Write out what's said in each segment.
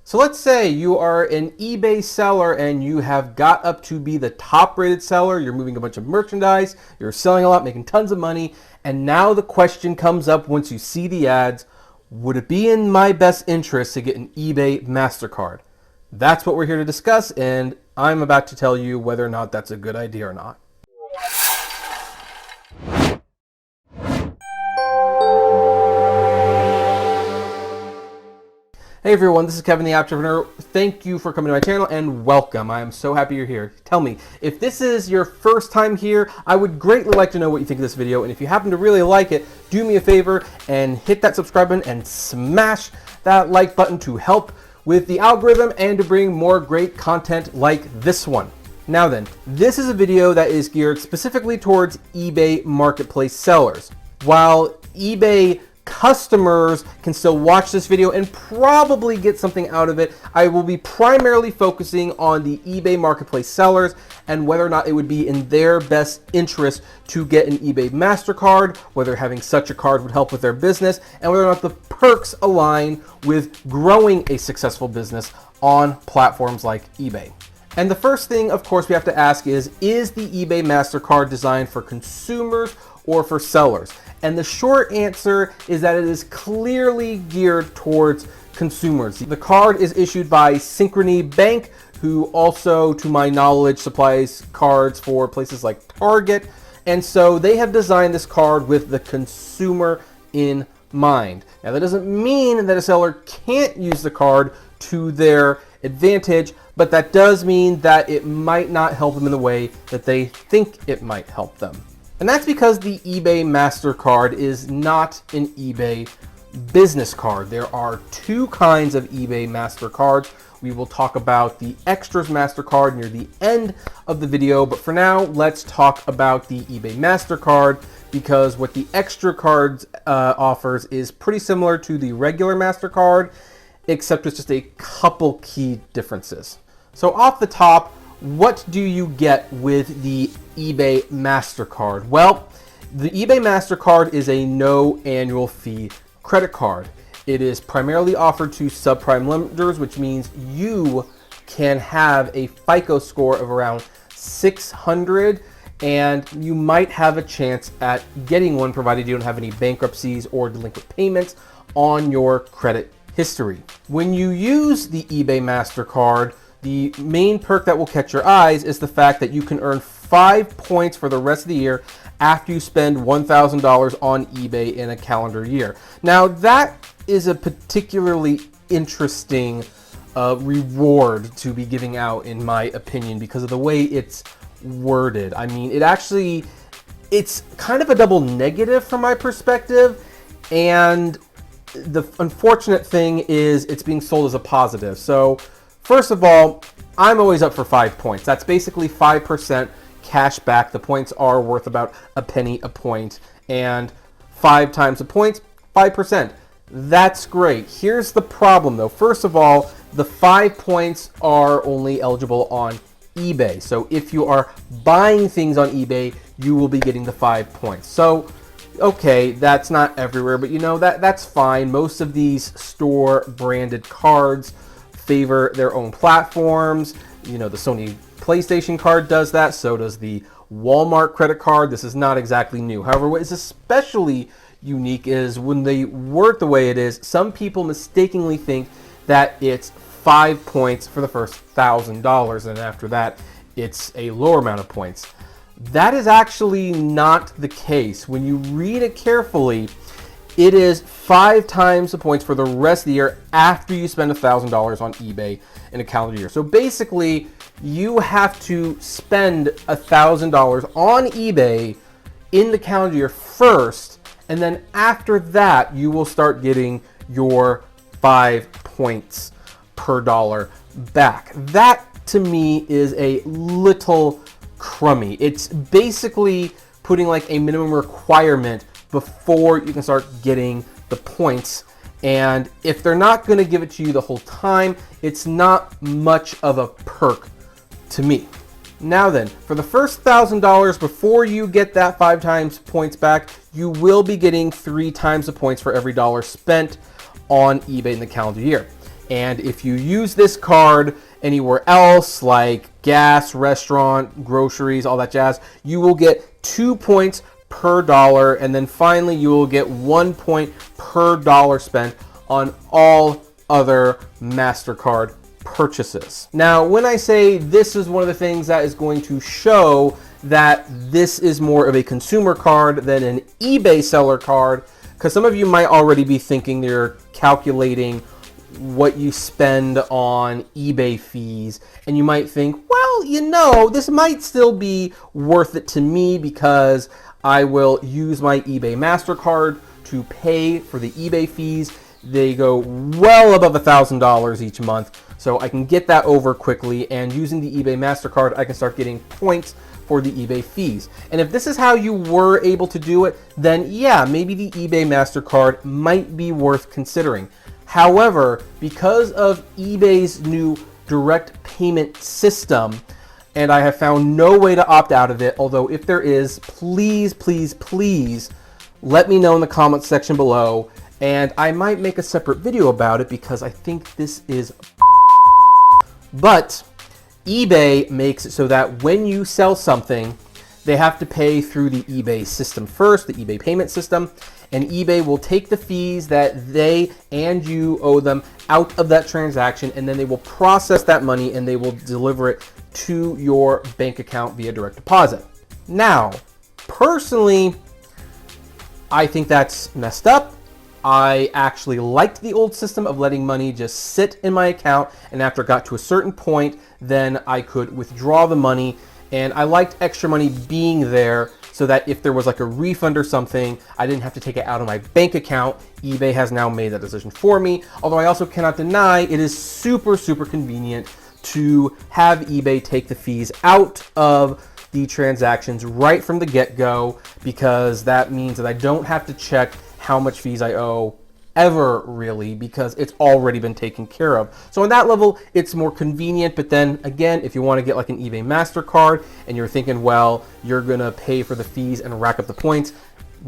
So let's say you are an eBay seller and you have got up to be the top rated seller. You're moving a bunch of merchandise, you're selling a lot, making tons of money. And now the question comes up once you see the ads, would it be in my best interest to get an eBay Mastercard? That's what we're here to discuss, and I'm about to tell you whether or not that's a good idea or not. Hey everyone, this is Kevin the Apptrepreneur. Thank you for coming to my channel and welcome. I am so happy you're here. Tell me, if this is your first time here, I would greatly like to know what you think of this video, and if you happen to really like it, do me a favor and hit that subscribe button and smash that like button to help with the algorithm and to bring more great content like this one. Now then, this is a video that is geared specifically towards eBay marketplace sellers. While eBay customers can still watch this video and probably get something out of it, I will be primarily focusing on the eBay marketplace sellers and whether or not it would be in their best interest to get an eBay Mastercard, whether having such a card would help with their business, and whether or not the perks align with growing a successful business on platforms like eBay. And the first thing, of course, we have to ask is the eBay Mastercard designed for consumers or for sellers? And the short answer is that it is clearly geared towards consumers. The card is issued by Synchrony Bank, who also, to my knowledge, supplies cards for places like Target. And so they have designed this card with the consumer in mind. Now, that doesn't mean that a seller can't use the card to their advantage, but that does mean that it might not help them in the way that they think it might help them. And that's because the eBay Mastercard is not an eBay business card. There are two kinds of eBay Mastercards. We will talk about the Extras Mastercard near the end of the video, but for now, let's talk about the eBay Mastercard, because what the Extra Cards offers is pretty similar to the regular Mastercard, except with just a couple key differences. So off the top, what do you get with the eBay Mastercard? Well, the eBay Mastercard is a no annual fee credit card. It is primarily offered to subprime lenders, which means you can have a FICO score of around 600, and you might have a chance at getting one provided you don't have any bankruptcies or delinquent payments on your credit history. When you use the eBay Mastercard, the main perk that will catch your eyes is the fact that you can earn 5 points for the rest of the year after you spend $1,000 on eBay in a calendar year. Now, that is a particularly interesting reward to be giving out, in my opinion, because of the way it's worded. I mean, it's kind of a double negative from my perspective, and the unfortunate thing is it's being sold as a positive. So first of all, I'm always up for 5 points. That's basically 5% cash back. The points are worth about a penny a point, and 5 times the points, 5%. That's great. Here's the problem though. First of all, the 5 points are only eligible on eBay. So if you are buying things on eBay, you will be getting the 5 points. So okay, that's not everywhere, but you know, that's fine. Most of these store branded cards favor their own platforms. You know, the Sony PlayStation card does that, so does the Walmart credit card. This is not exactly new. However, what is especially unique is when they word the way it is, some people mistakenly think that it's 5 points for the first $1,000, and after that, it's a lower amount of points. That is actually not the case. When you read it carefully, it is 5 times the points for the rest of the year after you spend $1,000 on eBay in a calendar year. So basically, you have to spend $1,000 on eBay in the calendar year first, and then after that, you will start getting your 5 points per dollar back. That, to me, is a little crummy. It's basically putting like a minimum requirement before you can start getting the points. And if they're not going to give it to you the whole time, it's not much of a perk to me. Now then, for the first $1,000, before you get that 5 times points back, you will be getting 3 times the points for every dollar spent on eBay in the calendar year. And if you use this card anywhere else, like gas, restaurant, groceries, all that jazz, you will get 2 points per dollar. And then finally, you will get 1 point per dollar spent on all other Mastercard purchases. Now, when I say this is one of the things that is going to show that this is more of a consumer card than an eBay seller card, because some of you might already be thinking they're calculating what you spend on eBay fees, and you might think, well, you know, this might still be worth it to me because I will use my eBay Mastercard to pay for the eBay fees. They go well above $1,000 each month, so I can get that over quickly, and using the eBay Mastercard, I can start getting points for the eBay fees. And if this is how you were able to do it, then yeah, maybe the eBay Mastercard might be worth considering. However, because of eBay's new direct payment system, and I have found no way to opt out of it, although if there is, please, please, please let me know in the comments section below, and I might make a separate video about it because I think this is but eBay makes it so that when you sell something, they have to pay through the eBay system first, the eBay payment system, and eBay will take the fees that they and you owe them out of that transaction, and then they will process that money and they will deliver it to your bank account via direct deposit. Now, personally, I think that's messed up. I actually liked the old system of letting money just sit in my account, and after it got to a certain point, then I could withdraw the money, and I liked extra money being there so that if there was like a refund or something, I didn't have to take it out of my bank account. eBay has now made that decision for me, although I also cannot deny it is super, super convenient to have eBay take the fees out of the transactions right from the get-go, because that means that I don't have to check how much fees I owe ever, really, because it's already been taken care of. So on that level, it's more convenient. But then again, if you want to get like an eBay Mastercard and you're thinking, well, you're gonna pay for the fees and rack up the points,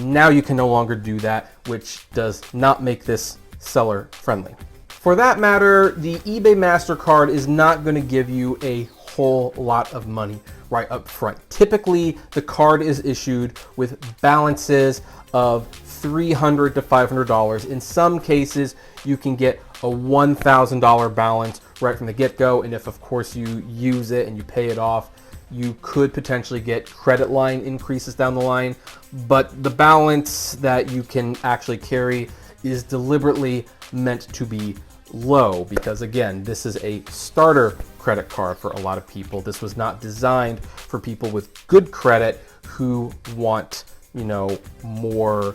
now you can no longer do that, which does not make this seller friendly. For that matter, the eBay Mastercard is not going to give you a whole lot of money right up front. Typically, the card is issued with balances of $300 to $500. In some cases, you can get a $1,000 balance right from the get-go, and if of course you use it and you pay it off, you could potentially get credit line increases down the line, but the balance that you can actually carry is deliberately meant to be low, because again, this is a starter credit card for a lot of people. This was not designed for people with good credit who want, you know, more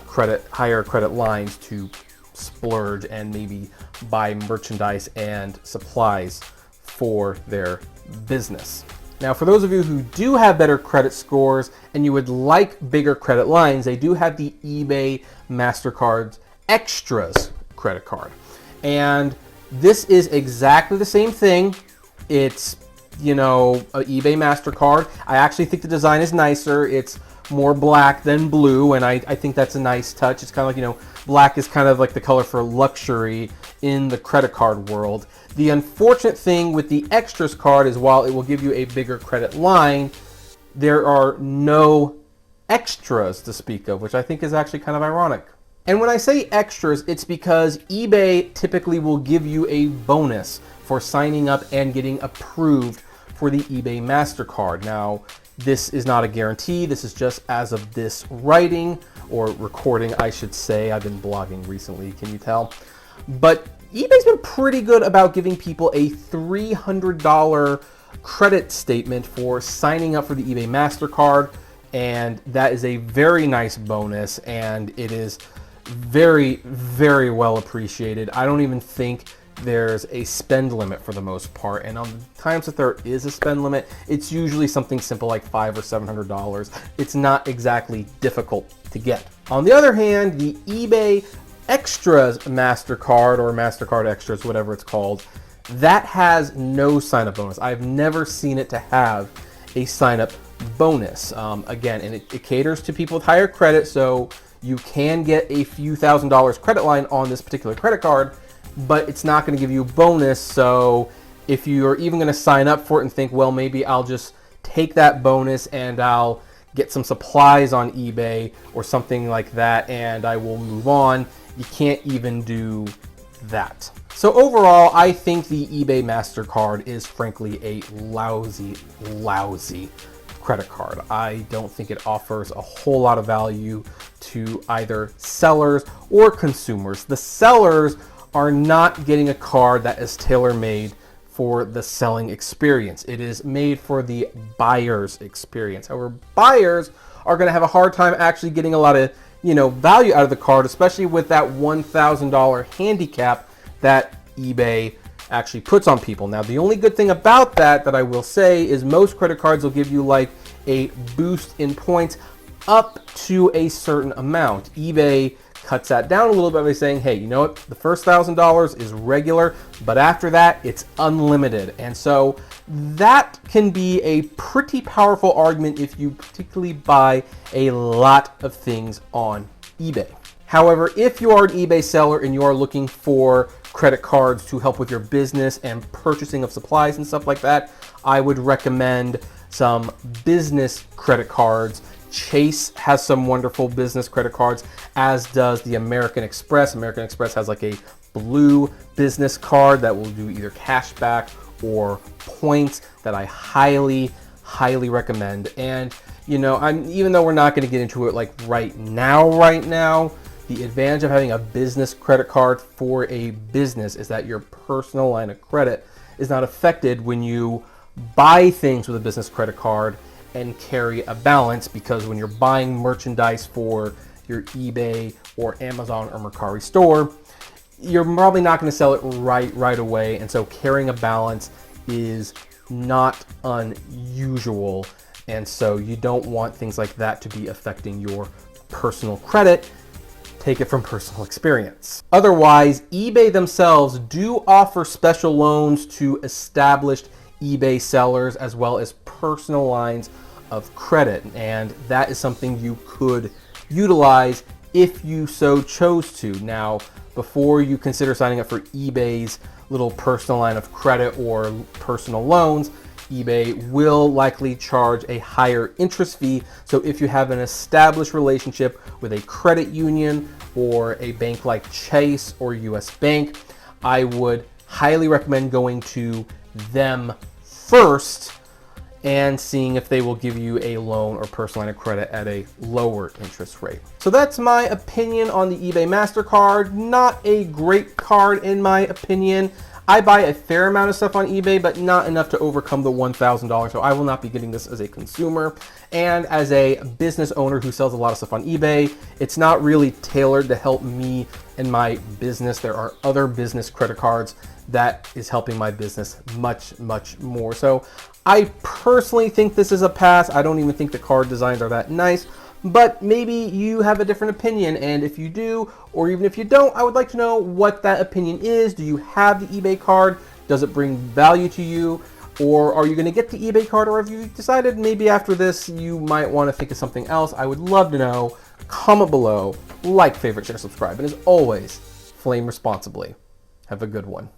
credit, higher credit lines to splurge and maybe buy merchandise and supplies for their business. Now, for those of you who do have better credit scores and you would like bigger credit lines, they do have the eBay Mastercard Extras credit card. And this is exactly the same thing. It's, you know, an eBay Mastercard. I actually think the design is nicer. It's more black than blue, and I think that's a nice touch. It's kind of like, you know, black is kind of like the color for luxury in the credit card world. The unfortunate thing with the Extras card is while it will give you a bigger credit line, there are no extras to speak of, which I think is actually kind of ironic. And when I say extras, it's because eBay typically will give you a bonus for signing up and getting approved for the eBay Mastercard. Now, this is not a guarantee. This is just as of this writing or recording, I should say. I've been blogging recently, can you tell? But eBay's been pretty good about giving people a $300 credit statement for signing up for the eBay Mastercard, and that is a very nice bonus, and it is very, very well appreciated. I don't even think there's a spend limit for the most part, and on the times that there is a spend limit, it's usually something simple like $500 or $700. It's not exactly difficult to get. On the other hand, the eBay Extras Mastercard, or Mastercard Extras, whatever it's called, that has no sign-up bonus. I've never seen it to have a sign-up bonus. Again, and it caters to people with higher credit, so you can get a few $1,000s credit line on this particular credit card, but it's not going to give you a bonus. So if you're even going to sign up for it and think, well, maybe I'll just take that bonus and I'll get some supplies on eBay or something like that and I will move on, you can't even do that. So overall, I think the eBay Mastercard is frankly a lousy credit card. I don't think it offers a whole lot of value to either sellers or consumers. The sellers are not getting a card that is tailor-made for the selling experience. It is made for the buyer's experience. However, buyers are going to have a hard time actually getting a lot of, value out of the card, especially with that $1,000 handicap that eBay actually puts on people. Now, the only good thing about that I will say is most credit cards will give you like a boost in points up to a certain amount. eBay cuts that down a little bit by saying, hey, you know what? The first $1,000 is regular, but after that, it's unlimited. And so that can be a pretty powerful argument if you particularly buy a lot of things on eBay. However, if you are an eBay seller and you are looking for credit cards to help with your business and purchasing of supplies and stuff like that, I would recommend some business credit cards. Chase has some wonderful business credit cards, as does the American Express. American Express has like a blue business card that will do either cash back or points that I highly recommend. And even though we're not going to get into it like right now, the advantage of having a business credit card for a business is that your personal line of credit is not affected when you buy things with a business credit card and carry a balance, because when you're buying merchandise for your eBay or Amazon or Mercari store, you're probably not going to sell it right away, and so carrying a balance is not unusual, and so you don't want things like that to be affecting your personal credit. Take it from personal experience. Otherwise, eBay themselves do offer special loans to established eBay sellers as well as personal lines of credit, and that is something you could utilize if you so chose to. Now, before you consider signing up for eBay's little personal line of credit or personal loans, eBay will likely charge a higher interest fee. So if you have an established relationship with a credit union or a bank like Chase or US Bank, I would highly recommend going to them first and seeing if they will give you a loan or personal line of credit at a lower interest rate. So that's my opinion on the eBay Mastercard. Not a great card in my opinion. I buy a fair amount of stuff on eBay, but not enough to overcome the $1,000. So I will not be getting this as a consumer. And as a business owner who sells a lot of stuff on eBay, it's not really tailored to help me and my business. There are other business credit cards that is helping my business much more. So I personally think this is a pass. I don't even think the card designs are that nice, but maybe you have a different opinion. And if you do, or even if you don't, I would like to know what that opinion is. Do you have the eBay card? Does it bring value to you? Or are you going to get the eBay card? Or have you decided maybe after this you might want to think of something else? I would love to know. Comment below, like, favorite, share, subscribe, and as always, flame responsibly. Have a good one.